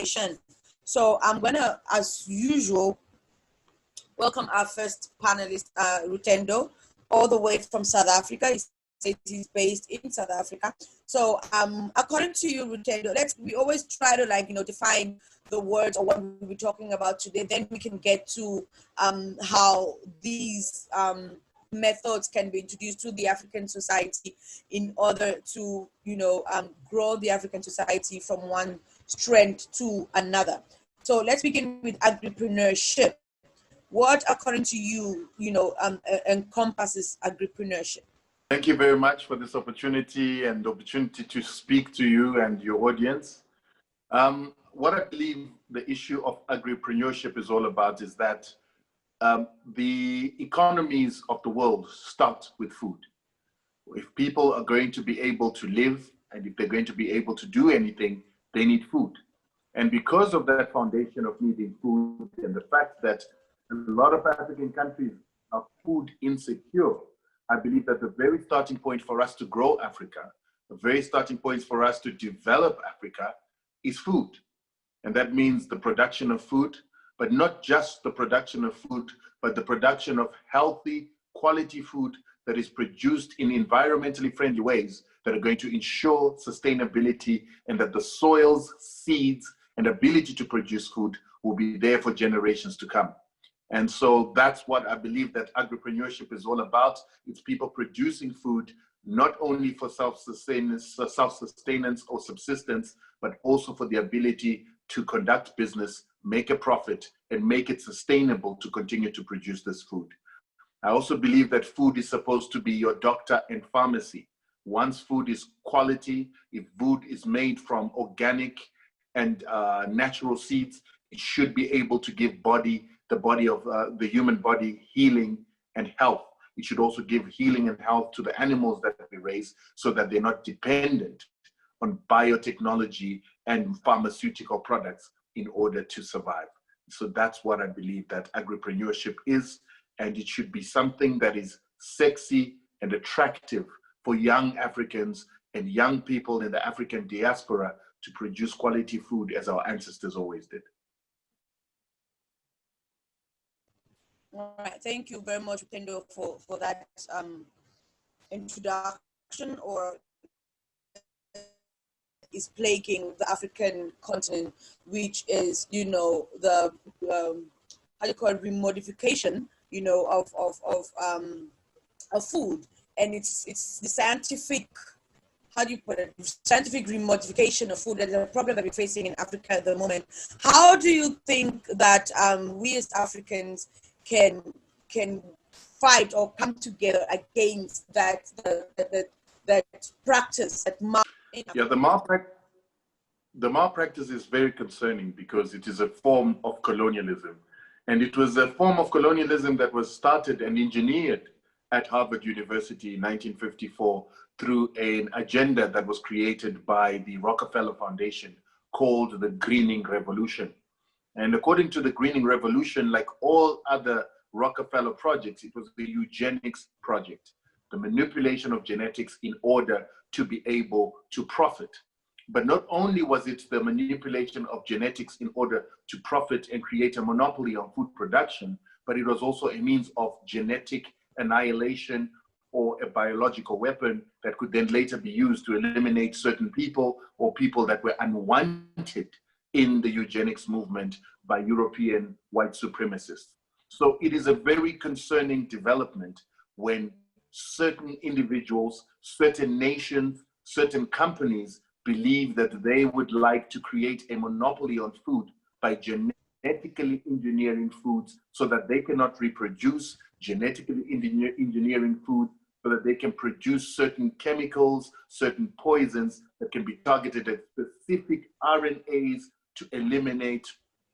conversation. So I'm gonna, as usual, welcome our first panelist, Rutendo, all the way from South Africa. He's based in South Africa. So according to you, Rutendo, we always try to define the words or what we'll be talking about today. Then we can get to how these methods can be introduced to the African society in order to grow the African society from one strength to another. So let's begin with agripreneurship. What, according to you, encompasses agripreneurship? Thank you very much for this opportunity and the opportunity to speak to you and your audience. What I believe the issue of agripreneurship is all about is that the economies of the world start with food. If people are going to be able to live and if they're going to be able to do anything, they need food. And because of that foundation of needing food and the fact that a lot of African countries are food insecure, I believe that the very starting point for us to grow Africa, the very starting point for us to develop Africa is food. And that means the production of food, but not just the production of food, but the production of healthy, quality food that is produced in environmentally friendly ways that are going to ensure sustainability and that the soils, seeds, and ability to produce food will be there for generations to come. And so that's what I believe that agripreneurship is all about. It's people producing food, not only for self-sustenance or subsistence, but also for the ability to conduct business, make a profit, and make it sustainable to continue to produce this food. I also believe that food is supposed to be your doctor and pharmacy. Once food is quality, if food is made from organic and natural seeds, it should be able to give the human body healing and health. It should also give healing and health to the animals that we raise so that they're not dependent on biotechnology and pharmaceutical products in order to survive. So that's what I believe that agripreneurship is, and it should be something that is sexy and attractive for young Africans and young people in the African diaspora to produce quality food as our ancestors always did. All right, thank you very much, Rutendo, for that introduction, or is plaguing the African continent, which is, the how you call it, remodification, of food, and it's the scientific, how do you put it, scientific remodification of food. That is a problem that we're facing in Africa at the moment. How do you think that we as Africans can fight or come together against that practice? The malpractice is very concerning because it is a form of colonialism. And it was a form of colonialism that was started and engineered at Harvard University in 1954 through an agenda that was created by the Rockefeller Foundation called the Greening Revolution. And according to the Greening Revolution, like all other Rockefeller projects, it was the eugenics project, the manipulation of genetics in order to be able to profit. But not only was it the manipulation of genetics in order to profit and create a monopoly on food production, but it was also a means of genetic annihilation or a biological weapon that could then later be used to eliminate certain people or people that were unwanted in the eugenics movement by European white supremacists. So it is a very concerning development when certain individuals, certain nations, certain companies believe that they would like to create a monopoly on food by genetically engineering foods so that they cannot reproduce, genetically engineering food so that they can produce certain chemicals, certain poisons that can be targeted at specific RNAs to eliminate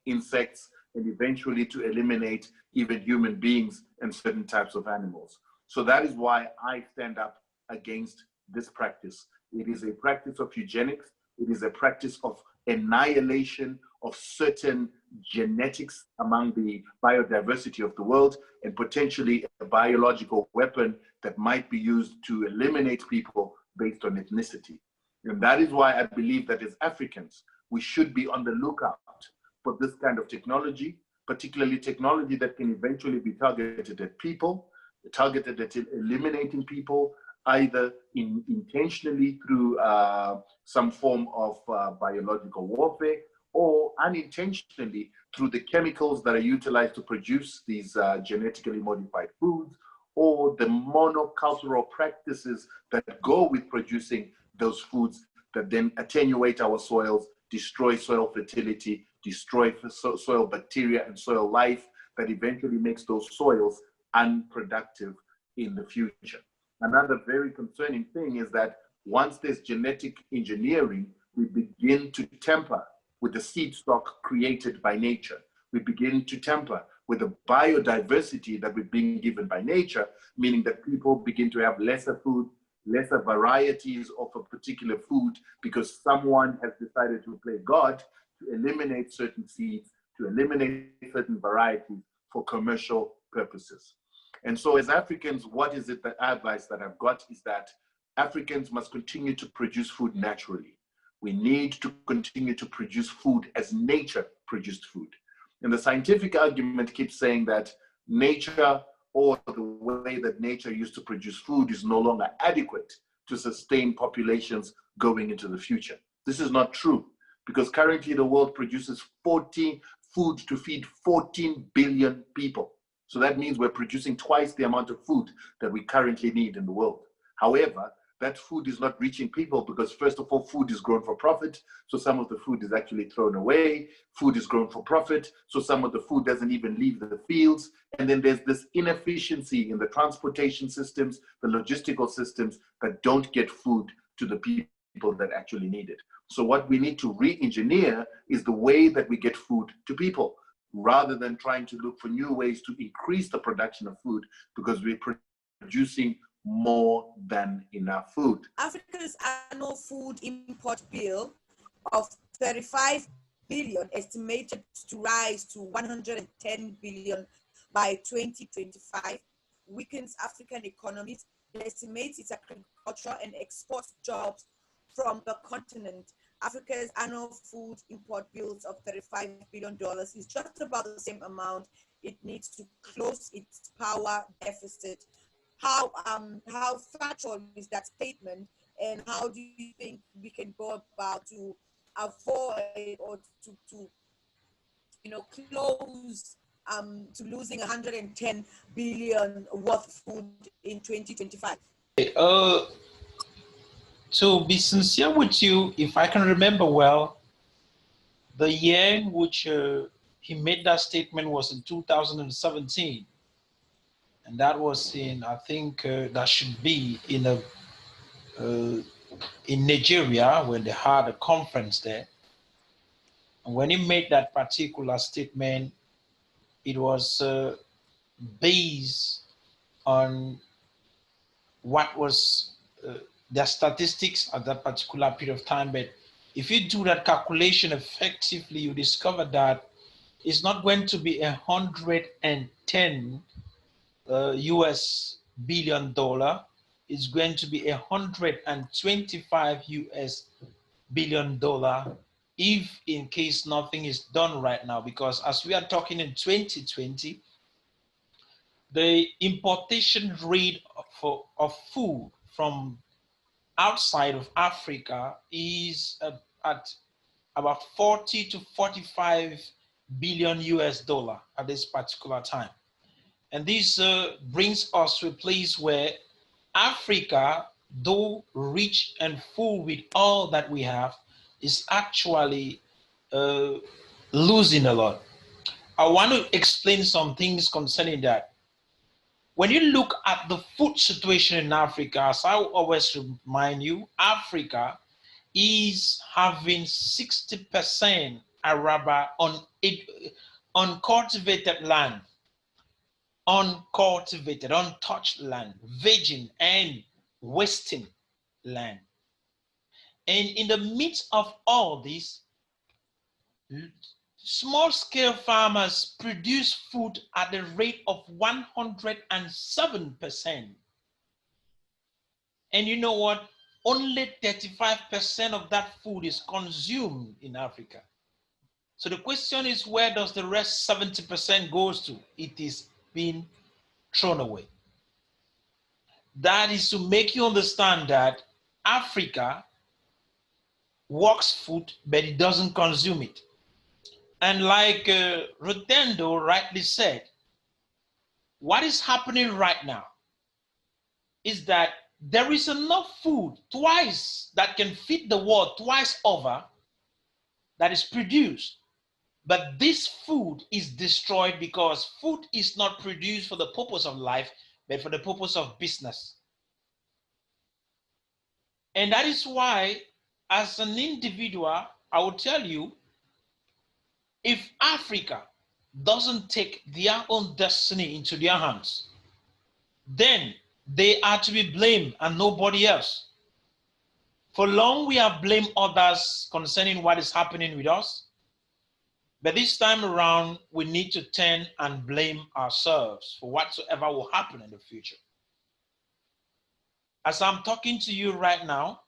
insects and eventually to eliminate even human beings and certain types of animals. So that is why I stand up against this practice. It is a practice of eugenics. It is a practice of annihilation of certain genetics among the biodiversity of the world, and potentially a biological weapon that might be used to eliminate people based on ethnicity. And that is why I believe that as Africans, we should be on the lookout for this kind of technology, particularly technology that can eventually be targeted at people, targeted at eliminating people, either intentionally through some form of biological warfare, or unintentionally through the chemicals that are utilized to produce these genetically modified foods, or the monocultural practices that go with producing those foods that then attenuate our soils, destroy soil fertility, destroy soil bacteria and soil life, that eventually makes those soils unproductive in the future. Another very concerning thing is that once there's genetic engineering, we begin to tamper with the seed stock created by nature. We begin to tamper with the biodiversity that we're being given by nature, meaning that people begin to have lesser food, lesser varieties of a particular food, because someone has decided to play God to eliminate certain seeds, to eliminate certain varieties for commercial purposes. And so as Africans, what is it that advice that I've got is that Africans must continue to produce food naturally. We need to continue to produce food as nature produced food. And the scientific argument keeps saying that nature, or the way that nature used to produce food, is no longer adequate to sustain populations going into the future. This is not true, because currently the world produces food to feed 14 billion people. So that means we're producing twice the amount of food that we currently need in the world. However, that food is not reaching people because, first of all, food is grown for profit. So some of the food is actually thrown away. Food is grown for profit. So some of the food doesn't even leave the fields. And then there's this inefficiency in the transportation systems, the logistical systems that don't get food to the people that actually need it. So what we need to re-engineer is the way that we get food to people, rather than trying to look for new ways to increase the production of food, because we're producing more than enough food. Africa's annual food import bill of 35 billion, estimated to rise to 110 billion by 2025, weakens African economies, decimates its agriculture and exports jobs from the continent. Africa's annual food import bills of $35 billion is just about the same amount it needs to close its power deficit. How factual is that statement, and how do you think we can go about to avoid or to close to losing 110 billion worth of food in 2025? To be sincere with you, if I can remember well, the year in which he made that statement was in 2017. And that was in, I think that should be in Nigeria, when they had a conference there. And when he made that particular statement, it was based on what was their statistics at that particular period of time. But if you do that calculation effectively, you discover that it's not going to be 110 US billion dollar. It's going to be 125 US billion dollar, if in case nothing is done right now. Because as we are talking in 2020, the importation rate of food from outside of Africa is at about 40 to 45 billion US dollar at this particular time. And this brings us to a place where Africa, though rich and full with all that we have, is actually losing a lot. I want to explain some things concerning that. When you look at the food situation in Africa, as I always remind you, Africa is having 60% araba on uncultivated land, uncultivated, untouched land, virgin and wasting land. And in the midst of all this, small-scale farmers produce food at the rate of 107%. And you know what? Only 35% of that food is consumed in Africa. So the question is, where does the rest 70% goes to? It is being thrown away. That is to make you understand that Africa works food, but it doesn't consume it. And like Rotendo rightly said, what is happening right now is that there is enough food twice that can feed the world twice over that is produced. But this food is destroyed because food is not produced for the purpose of life, but for the purpose of business. And that is why, as an individual, I will tell you, if Africa doesn't take their own destiny into their hands, then they are to be blamed and nobody else. For long, we have blamed others concerning what is happening with us. But this time around, we need to turn and blame ourselves for whatsoever will happen in the future. As I'm talking to you right now,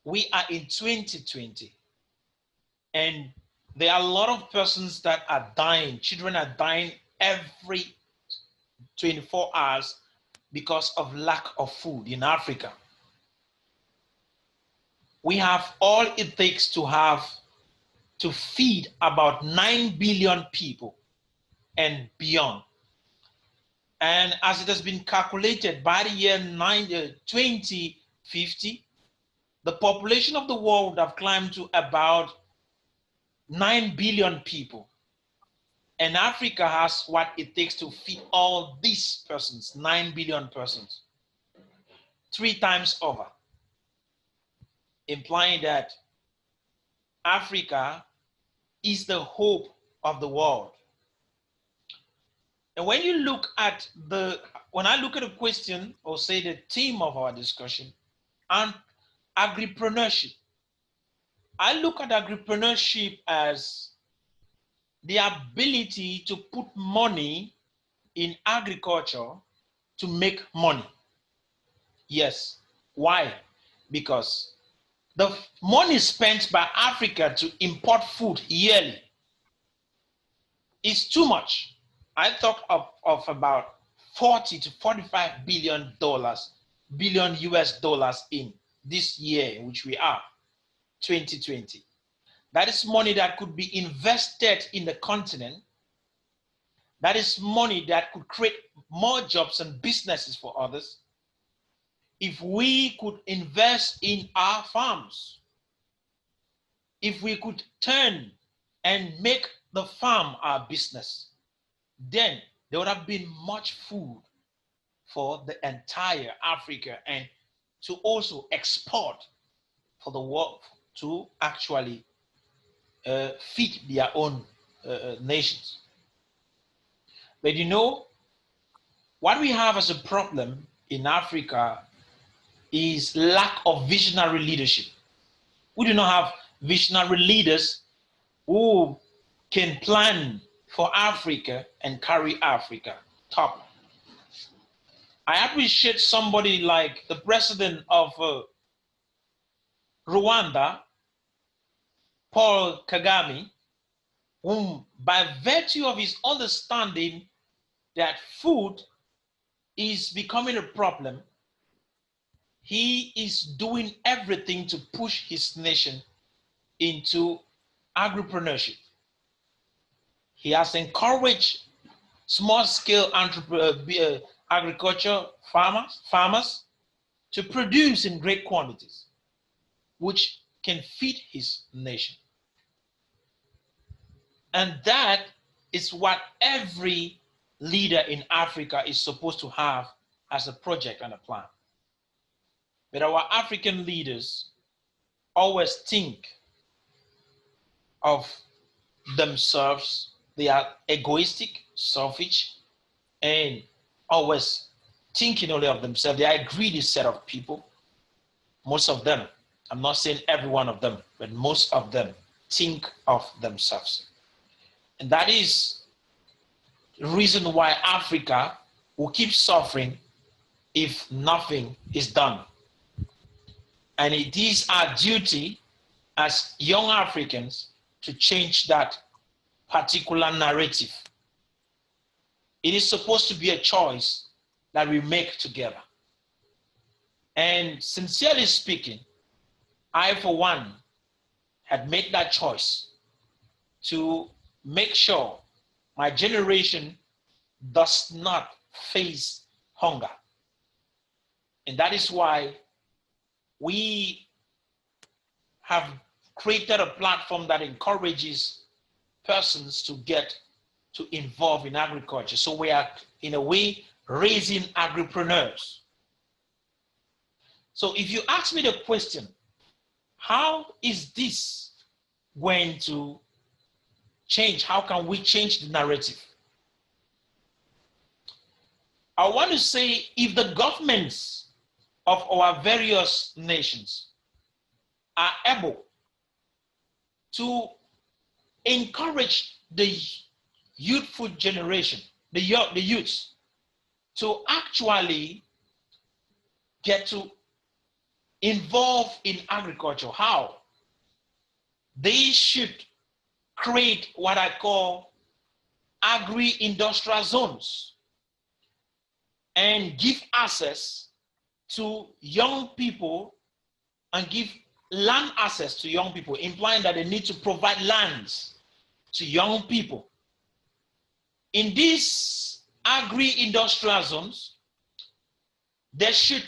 we are in 2020. And there are a lot of persons that are dying. Children are dying every 24 hours because of lack of food in Africa. We have all it takes to feed about 9 billion people and beyond. And as it has been calculated, by the year 2050, the population of the world would have climbed to about 9 billion people. And Africa has what it takes to feed all these persons, 9 billion persons, 3 times over, implying that Africa is the hope of the world. And when you look at when I look at the question, or say the theme of our discussion, and agripreneurship, I look at agripreneurship as the ability to put money in agriculture to make money. Yes. Why? Because the money spent by Africa to import food yearly is too much. I talk of about 40 to 45 billion US dollars in this year in which we are, 2020. That is money that could be invested in the continent. That is money that could create more jobs and businesses for others. If we could invest in our farms, if we could turn and make the farm our business, then there would have been much food for the entire Africa and to also export for the world to actually feed their own nations. But you know, what we have as a problem in Africa is lack of visionary leadership. We do not have visionary leaders who can plan for Africa and carry Africa top. I appreciate somebody like the president of Rwanda, Paul Kagame, whom by virtue of his understanding that food is becoming a problem, he is doing everything to push his nation into agripreneurship. He has encouraged small-scale agriculture farmers to produce in great quantities, which can feed his nation. And that is what every leader in Africa is supposed to have as a project and a plan. But our African leaders always think of themselves. They are egoistic, selfish, and always thinking only of themselves. They are a greedy set of people. Most of them, I'm not saying every one of them, but most of them think of themselves. And that is the reason why Africa will keep suffering if nothing is done. And it is our duty as young Africans to change that particular narrative. It is supposed to be a choice that we make together. And sincerely speaking, I, for one, had made that choice to make sure my generation does not face hunger. And that is why we have created a platform that encourages persons to get to involve in agriculture. So we are, in a way, raising agripreneurs. So if you ask me the question, how is this going to change? How can we change the narrative? I want to say, if the governments of our various nations are able to encourage the youthful generation, the youths, to actually get to involve in agriculture, how? They should create what I call agri-industrial zones and give access to young people and give land access to young people, implying that they need to provide lands to young people. In these agri-industrial zones, they should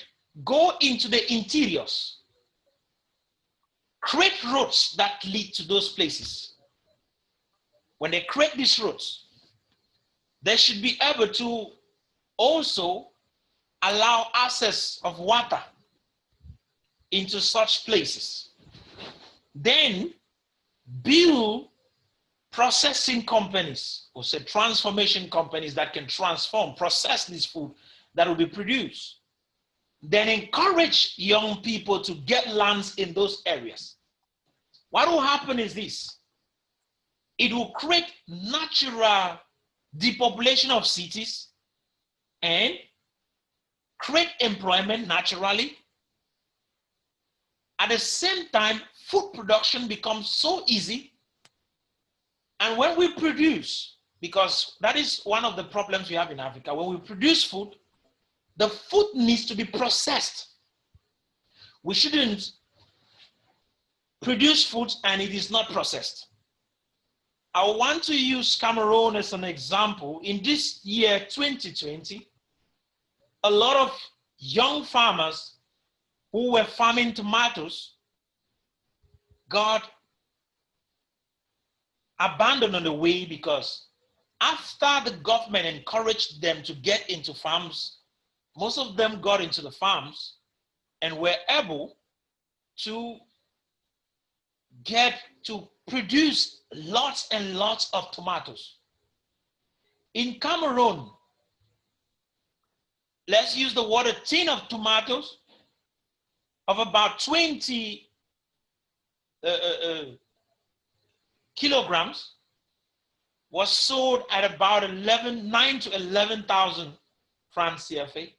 go into the interiors, create roads that lead to those places. When they create these roads, they should be able to also allow access of water into such places. Then build processing companies, or say transformation companies, that can transform, process this food that will be produced. Then encourage young people to get lands in those areas. What will happen is this: it will create natural depopulation of cities and create employment naturally. At the same time, food production becomes so easy. And when we produce, because that is one of the problems we have in Africa, when we produce food, the food needs to be processed. We shouldn't produce food and it is not processed. I want to use Cameroon as an example. In this year, 2020, a lot of young farmers who were farming tomatoes got abandoned on the way, because after the government encouraged them to get into farms, most of them got into the farms and were able to get to produce lots and lots of tomatoes. In Cameroon, let's use the word, a tin of tomatoes of about 20 kilograms was sold at about 9 to 11,000 francs CFA.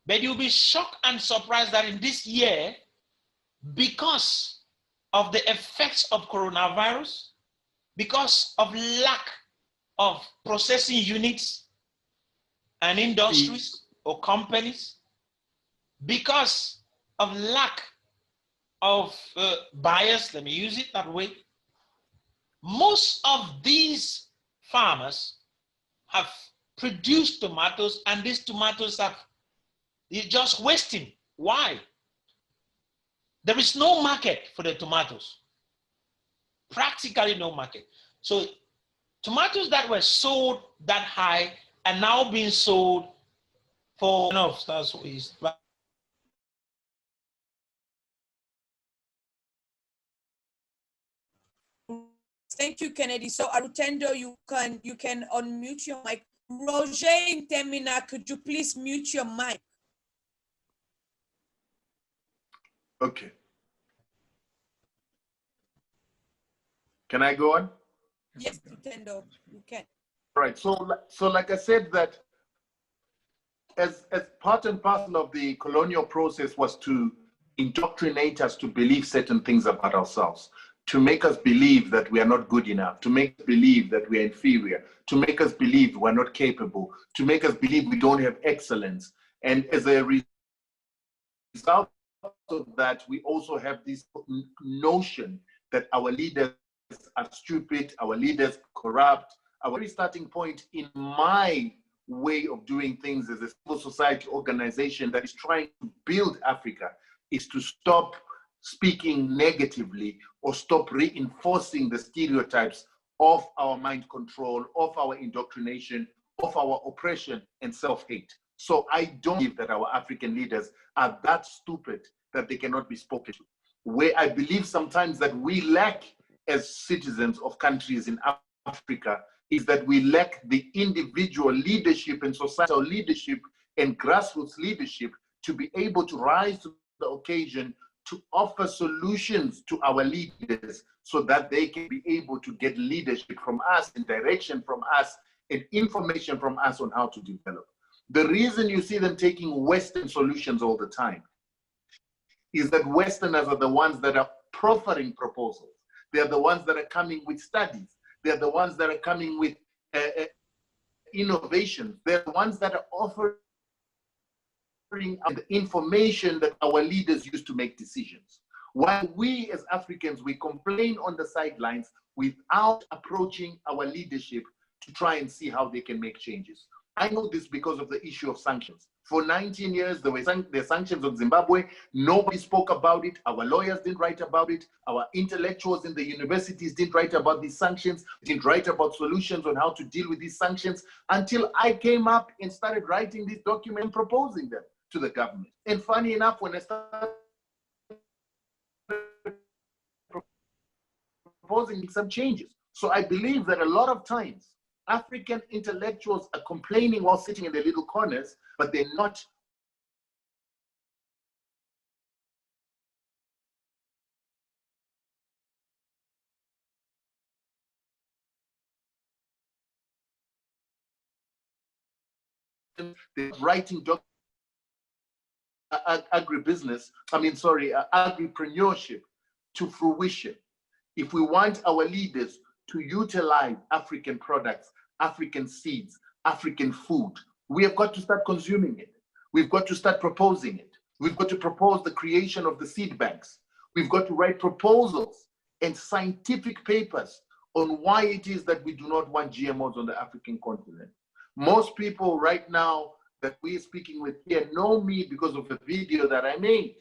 But you'll be shocked and surprised that in this year, because of the effects of coronavirus, because of lack of processing units and industries or companies, because of lack of buyers, let me use it that way, most of these farmers have produced tomatoes, and these tomatoes are just wasting. Why? There is no market for the tomatoes. Practically no market. So tomatoes that were sold that high are now being sold for enough. That's what is. Thank you, Kennedy. So Arutendo, you can unmute your mic. Roger in Temina, could you please mute your mic? Okay. Can I go on? Yes, Arutendo, you can. All right. So like I said, that as part and parcel of the colonial process was to indoctrinate us to believe certain things about ourselves. to make us believe that we are not good enough, to make us believe that we are inferior, to make us believe we're not capable, to make us believe we don't have excellence. And as a result of that, we also have this notion that our leaders are stupid, our leaders corrupt. Our very starting point in my way of doing things as a civil society organization that is trying to build Africa is to stop speaking negatively or stop reinforcing the stereotypes of our mind control, of our indoctrination, of our oppression and self-hate. So I don't believe that our African leaders are that stupid that they cannot be spoken to. Where I believe sometimes that we lack as citizens of countries in Africa is that we lack the individual leadership and societal leadership and grassroots leadership to be able to rise to the occasion to offer solutions to our leaders so that they can be able to get leadership from us and direction from us and information from us on how to develop. The reason you see them taking Western solutions all the time is that Westerners are the ones that are proffering proposals. They are the ones that are coming with studies. They are the ones that are coming with innovations. They're the ones that are offering the information that our leaders use to make decisions. While we as Africans, we complain on the sidelines without approaching our leadership to try and see how they can make changes. I know this because of the issue of sanctions. For 19 years, there were sanctions on Zimbabwe. Nobody spoke about it. Our lawyers didn't write about it. Our intellectuals in the universities didn't write about these sanctions, didn't write about solutions on how to deal with these sanctions until I came up and started writing this document and proposing them to the government. And funny enough, when I started proposing some changes. So I believe that a lot of times African intellectuals are complaining while sitting in their little corners, but they're not writing agripreneurship to fruition. If we want our leaders to utilize African products, African seeds, African food, we have got to start consuming it. We've got to start proposing it. We've got to propose the creation of the seed banks. We've got to write proposals and scientific papers on why it is that we do not want GMOs on the African continent. Most people right now that we're speaking with here know me because of the video that I made.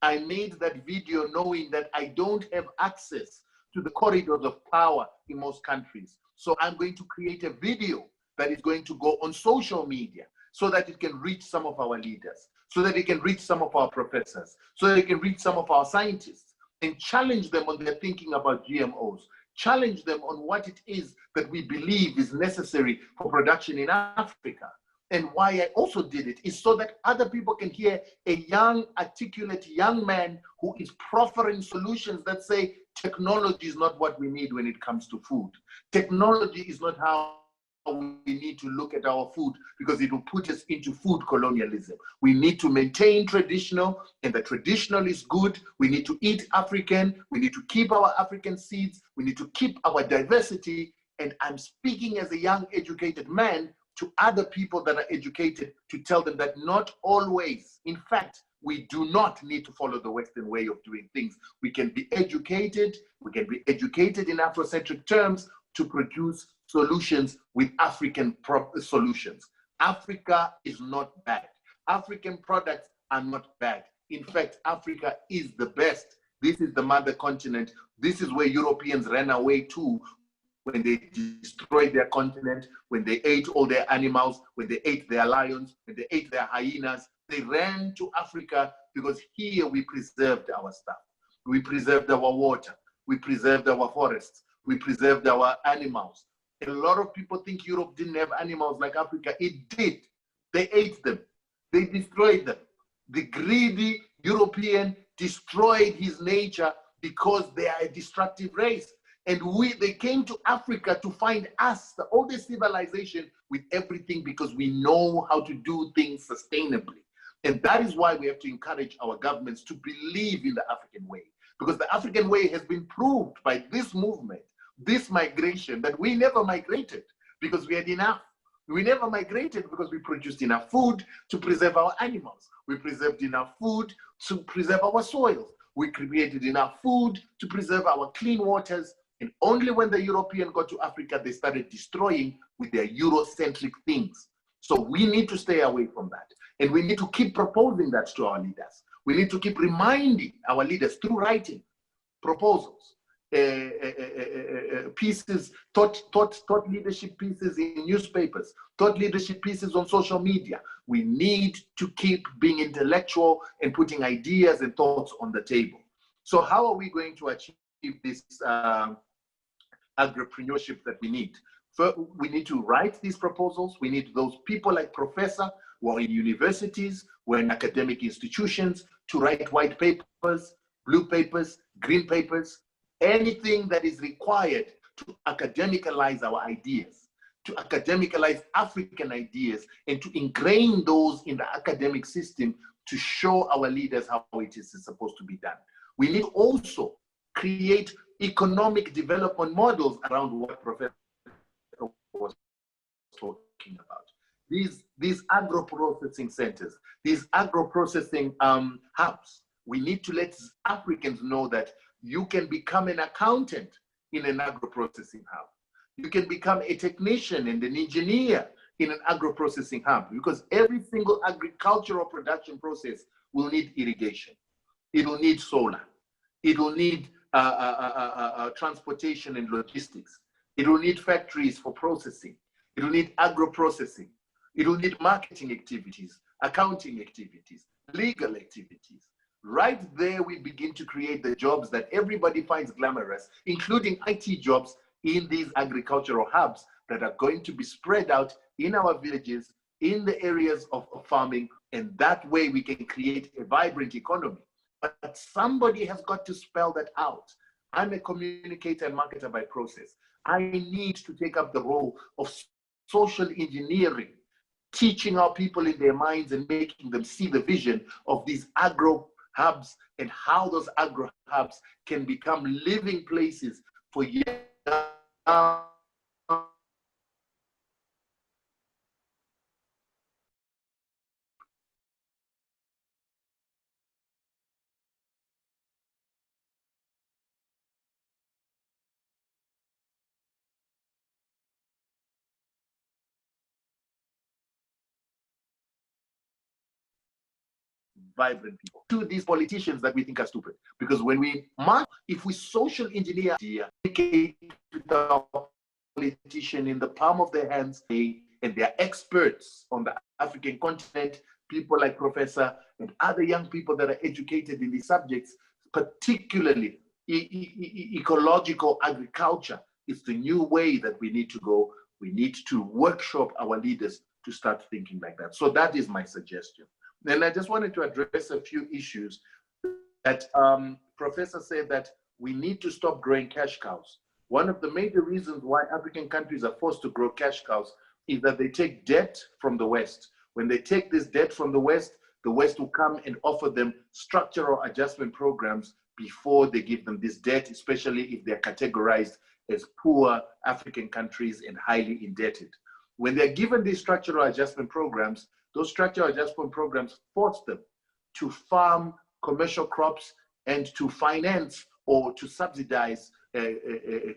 I made that video knowing that I don't have access to the corridors of power in most countries. So I'm going to create a video that is going to go on social media so that it can reach some of our leaders, so that it can reach some of our professors, so that it can reach some of our scientists and challenge them on their thinking about GMOs, challenge them on what it is that we believe is necessary for production in Africa. And why I also did it is so that other people can hear a young, articulate young man who is proffering solutions that say technology is not what we need when it comes to food. Technology is not how we need to look at our food because it will put us into food colonialism. We need to maintain traditional, and the traditional is good. We need to eat African. We need to keep our African seeds. We need to keep our diversity. And I'm speaking as a young, educated man to other people that are educated to tell them that not always, in fact, we do not need to follow the Western way of doing things. We can be educated in Afrocentric terms to produce solutions with African solutions. Africa is not bad. African products are not bad. In fact, Africa is the best. This is the mother continent. This is where Europeans ran away to when they destroyed their continent, when they ate all their animals, when they ate their lions, when they ate their hyenas. They ran to Africa because here we preserved our stuff. We preserved our water. We preserved our forests. We preserved our animals. A lot of people think Europe didn't have animals like Africa. It did. They ate them. They destroyed them. The greedy European destroyed his nature because they are a destructive race. And they came to Africa to find us, the oldest civilization, with everything because we know how to do things sustainably. And that is why we have to encourage our governments to believe in the African way. because the African way has been proved by this movement, this migration, that we never migrated because we had enough. We never migrated because we produced enough food to preserve our animals. We preserved enough food to preserve our soils. We created enough food to preserve our clean waters. And only when the European got to Africa, they started destroying with their Eurocentric things. So we need to stay away from that. And we need to keep proposing that to our leaders. We need to keep reminding our leaders through writing proposals, pieces, thought leadership pieces in newspapers, thought leadership pieces on social media. We need to keep being intellectual and putting ideas and thoughts on the table. So how are we going to achieve this agripreneurship that we need? First, we need to write these proposals. We need those people like Professor who are in universities, who are in academic institutions, to write white papers, blue papers, green papers, anything that is required to academicalize our ideas, to academicalize African ideas, and to ingrain those in the academic system to show our leaders how it is supposed to be done. We need also create economic development models around what Professor was talking about. These agro-processing centers, these agro-processing hubs, we need to let Africans know that you can become an accountant in an agro-processing hub. You can become a technician and an engineer in an agro-processing hub, because every single agricultural production process will need irrigation. It will need solar. It will need transportation and logistics. It will need factories for processing. It will need agro-processing. It will need marketing activities, accounting activities, legal activities. Right there, we begin to create the jobs that everybody finds glamorous, including IT jobs in these agricultural hubs that are going to be spread out in our villages, in the areas of farming, and that way we can create a vibrant economy. But somebody has got to spell that out. I'm a communicator and marketer by process. I need to take up the role of social engineering, teaching our people in their minds and making them see the vision of these agro hubs and how those agro hubs can become living places for young vibrant people, to these politicians that we think are stupid. Because when we mark, if we social engineer idea, communicate with our politician in the palm of their hands, and they're experts on the African continent, people like Professor and other young people that are educated in these subjects, particularly ecological agriculture, is the new way that we need to go. We need to workshop our leaders to start thinking like that. So that is my suggestion. And I just wanted to address a few issues that Professor said that we need to stop growing cash cows. One of the major reasons why African countries are forced to grow cash cows is that they take debt from the West. When they take this debt from the West will come and offer them structural adjustment programs before they give them this debt, especially if they're categorized as poor African countries and highly indebted. When they're given these structural adjustment programs, those structural adjustment programs force them to farm commercial crops and to finance or to subsidize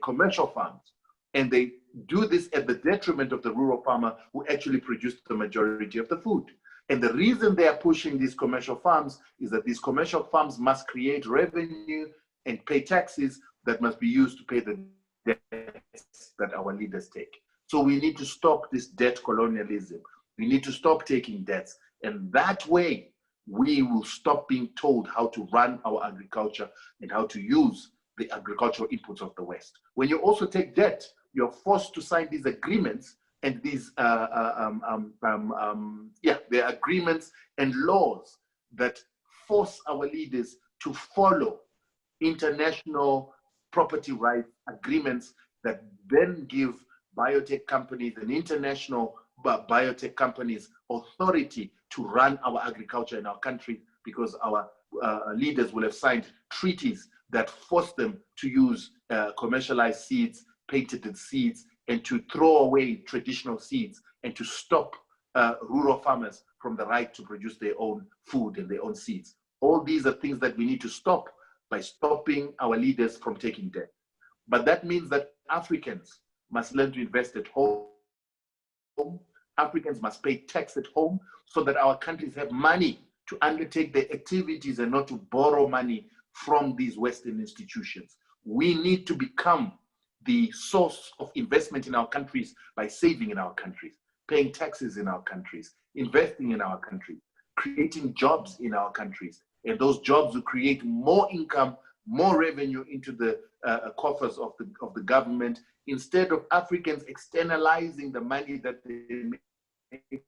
commercial farms. And they do this at the detriment of the rural farmer who actually produced the majority of the food. And the reason they are pushing these commercial farms is that these commercial farms must create revenue and pay taxes that must be used to pay the debts that our leaders take. So we need to stop this debt colonialism. We need to stop taking debts. And that way, we will stop being told how to run our agriculture and how to use the agricultural inputs of the West. When you also take debt, you're forced to sign these agreements and these the agreements and laws that force our leaders to follow international property rights agreements that then give biotech companies and international biotech companies authority to run our agriculture in our country, because our leaders will have signed treaties that force them to use commercialized seeds, patented seeds, and to throw away traditional seeds and to stop rural farmers from the right to produce their own food and their own seeds. All these are things that we need to stop by stopping our leaders from taking debt. But that means that Africans must learn to invest at home. Africans must pay tax at home so that our countries have money to undertake their activities and not to borrow money from these Western institutions. We need to become the source of investment in our countries by saving in our countries, paying taxes in our countries, investing in our country, creating jobs in our countries. And those jobs will create more income, more revenue into the coffers of the government, instead of Africans externalizing the money that they make in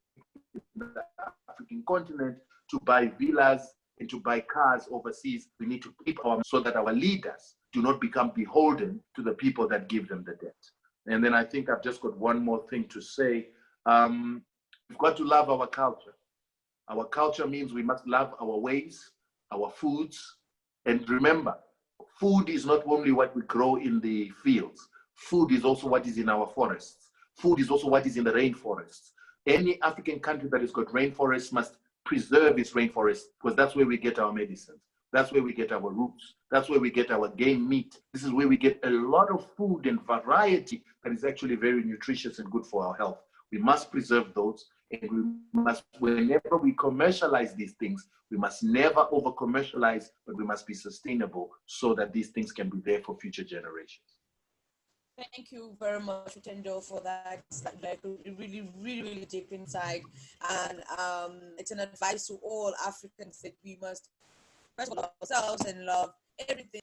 the African continent to buy villas and to buy cars overseas. We need to keep our, so that our leaders do not become beholden to the people that give them the debt. And then I think I've just got one more thing to say. We've got to love our culture. Our culture means we must love our ways, our foods. And remember, food is not only what we grow in the fields. Food is also what is in our forests. Food is also what is in the rainforests. Any African country that has got rainforests must preserve its rainforests, because that's where we get our medicines. That's where we get our roots. That's where we get our game meat. This is where we get a lot of food and variety that is actually very nutritious and good for our health. We must preserve those, and we must, whenever we commercialize these things, we must never over-commercialize, but we must be sustainable so that these things can be there for future generations. Thank you very much, Rutendo, for that. Like really, really, really deep insight. And it's an advice to all Africans that we must first of all love ourselves and love everything.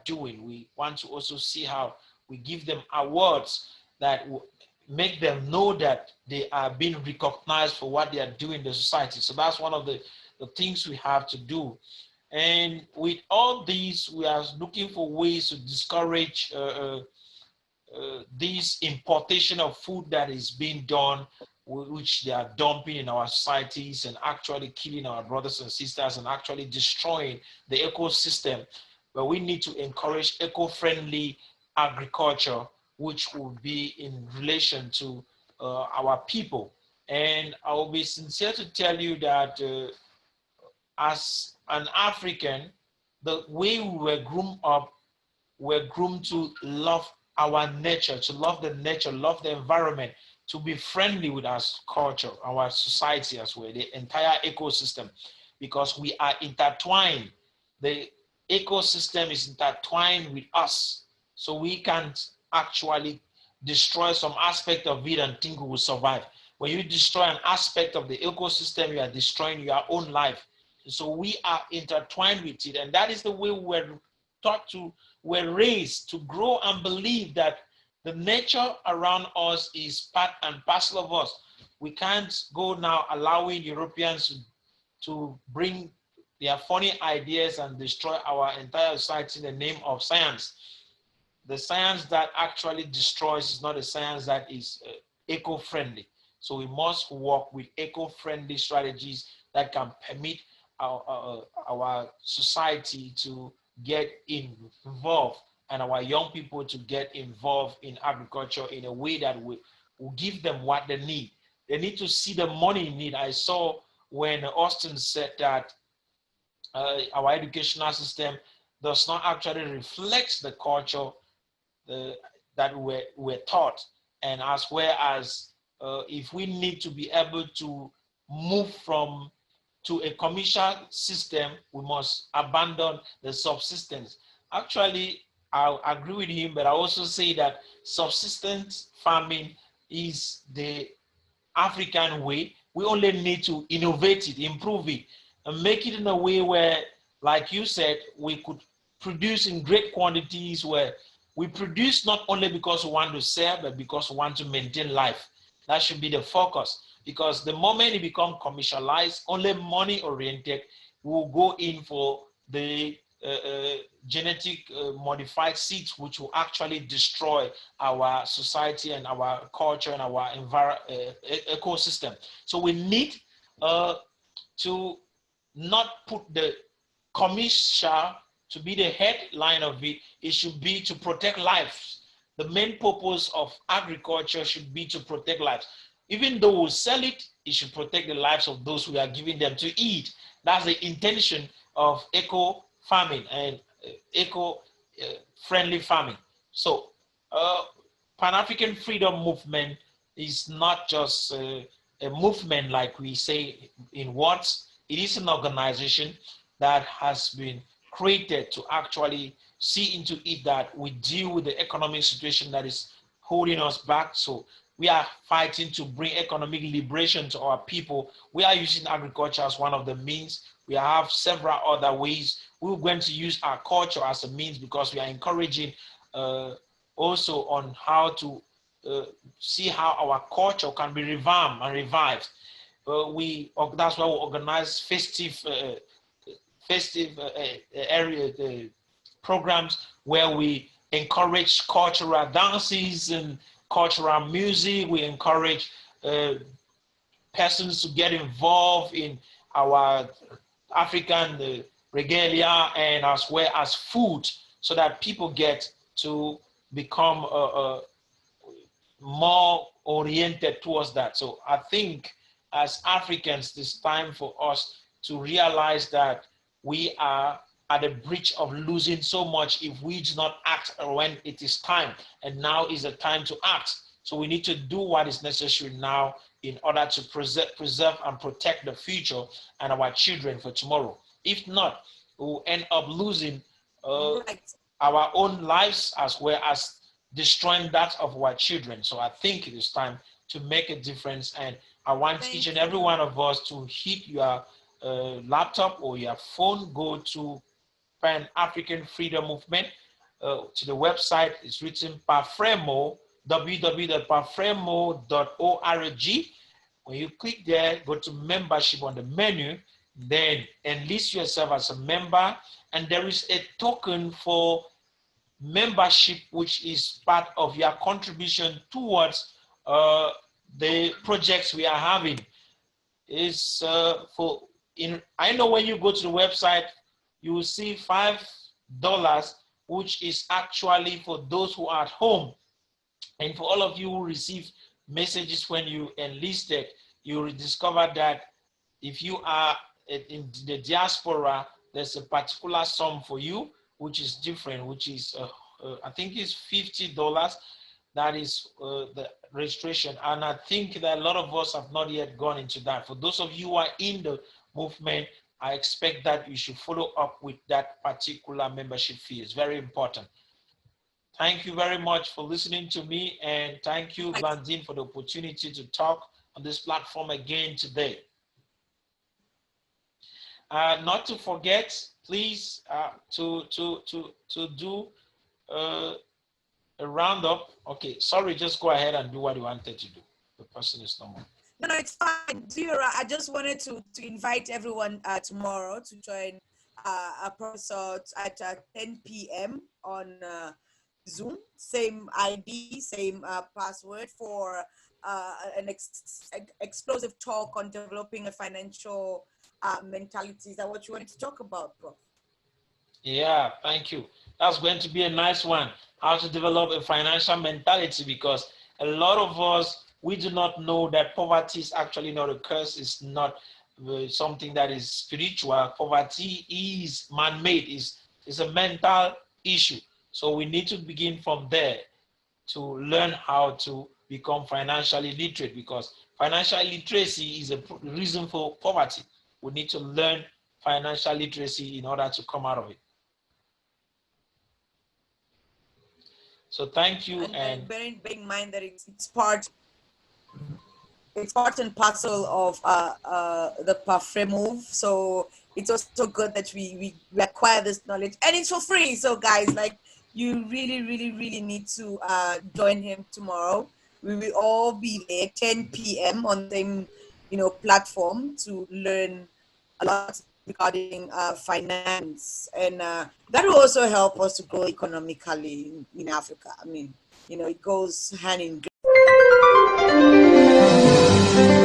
Doing. We want to also see how we give them awards that will make them know that they are being recognized for what they are doing in the society. So that's one of the things we have to do. And with all these, we are looking for ways to discourage this importation of food that is being done, which they are dumping in our societies and actually killing our brothers and sisters and actually destroying the ecosystem. But we need to encourage eco-friendly agriculture which will be in relation to our people. And I will be sincere to tell you that as an African, the way we were groomed up, we're groomed to love our nature, to love the nature, love the environment, to be friendly with our culture, our society as well, the entire ecosystem, because we are intertwined. The ecosystem is intertwined with us, so we can't actually destroy some aspect of it and think we will survive. When you destroy an aspect of the ecosystem, you are destroying your own life. So we are intertwined with it, and that is the way we're taught to, we're raised to grow and believe that the nature around us is part and parcel of us. We can't go now allowing Europeans to bring their funny ideas and destroy our entire society in the name of science. The science that actually destroys is not a science that is eco-friendly. So we must work with eco-friendly strategies that can permit our society to get involved and our young people to get involved in agriculture in a way that will give them what they need. They need to see the money in it. I saw when Austin said that our educational system does not actually reflect the culture that we're taught, and as well as if we need to be able to move to a commercial system, we must abandon the subsistence. Actually, I agree with him, but I also say that subsistence farming is the African way. We only need to innovate it, improve it, and make it in a way where, like you said, we could produce in great quantities, where we produce not only because we want to sell, but because we want to maintain life. That should be the focus, because the moment it becomes commercialized, only money oriented, will go in for the genetic modified seeds, which will actually destroy our society and our culture and our ecosystem. So we need to not put the commercial to be the headline of it. It should be to protect lives. The main purpose of agriculture should be to protect lives. Even though we sell it, it should protect the lives of those we are giving them to eat. That's the intention of eco farming and eco-friendly farming. So Pan-African Freedom Movement is not just a movement like we say in words. It is an organization that has been created to actually see into it that we deal with the economic situation that is holding us back. So we are fighting to bring economic liberation to our people. We are using agriculture as one of the means. We have several other ways. We're going to use our culture as a means, because we are encouraging also on how to see how our culture can be revamped and revived. That's why we organize festive area programs where we encourage cultural dances and cultural music. We encourage persons to get involved in our African regalia, and as well as food, so that people get to become more oriented towards that. So I think as Africans, it's time for us to realize that we are at the breach of losing so much if we do not act when it is time. And now is the time to act. So we need to do what is necessary now in order to preserve and protect the future and our children for tomorrow. If not, we will end up losing our own lives as well as destroying that of our children. So I think it is time to make a difference. And I want each and every one of us to hit your laptop or your phone, go to Pan-African Freedom Movement, to the website. It's written Pafremo, www.pafremo.org. When you click there, go to membership on the menu, then enlist yourself as a member, and there is a token for membership, which is part of your contribution towards the projects we are having. Is I know when you go to the website, you will see $5, which is actually for those who are at home. And for all of you who received messages when you enlisted, you will discover that if you are in the diaspora, there's a particular sum for you, which is different, which is, I think it's $50. That is the registration. And I think that a lot of us have not yet gone into that. For those of you who are in the movement, I expect that you should follow up with that particular membership fee. It's very important. Thank you very much for listening to me, and thank you, Blandine, for the opportunity to talk on this platform again today. Not to forget, please, to do a roundup. Okay, sorry, just go ahead and do what you wanted to do. The person is no more. No, it's fine. Zira, I just wanted to invite everyone tomorrow to join a professor at 10 p.m. on Zoom. Same ID, same password for an explosive talk on developing a financial mentality. Is that what you wanted to talk about, Prof? Yeah, thank you. That's going to be a nice one. How to develop a financial mentality, because a lot of us, we do not know that poverty is actually not a curse. It's not something that is spiritual. Poverty is man-made. It's a mental issue. So we need to begin from there to learn how to become financially literate, because financial literacy is a reason for poverty. We need to learn financial literacy in order to come out of it. So thank you. And bear in mind that it's part and parcel of the Parfait move. So it's also good that we acquire this knowledge, and it's for free. So guys, like, you really need to join him tomorrow. We will all be there 10 p.m. on the platform to learn a lot regarding finance, and that will also help us to grow economically in Africa. I mean, it goes hand in hand.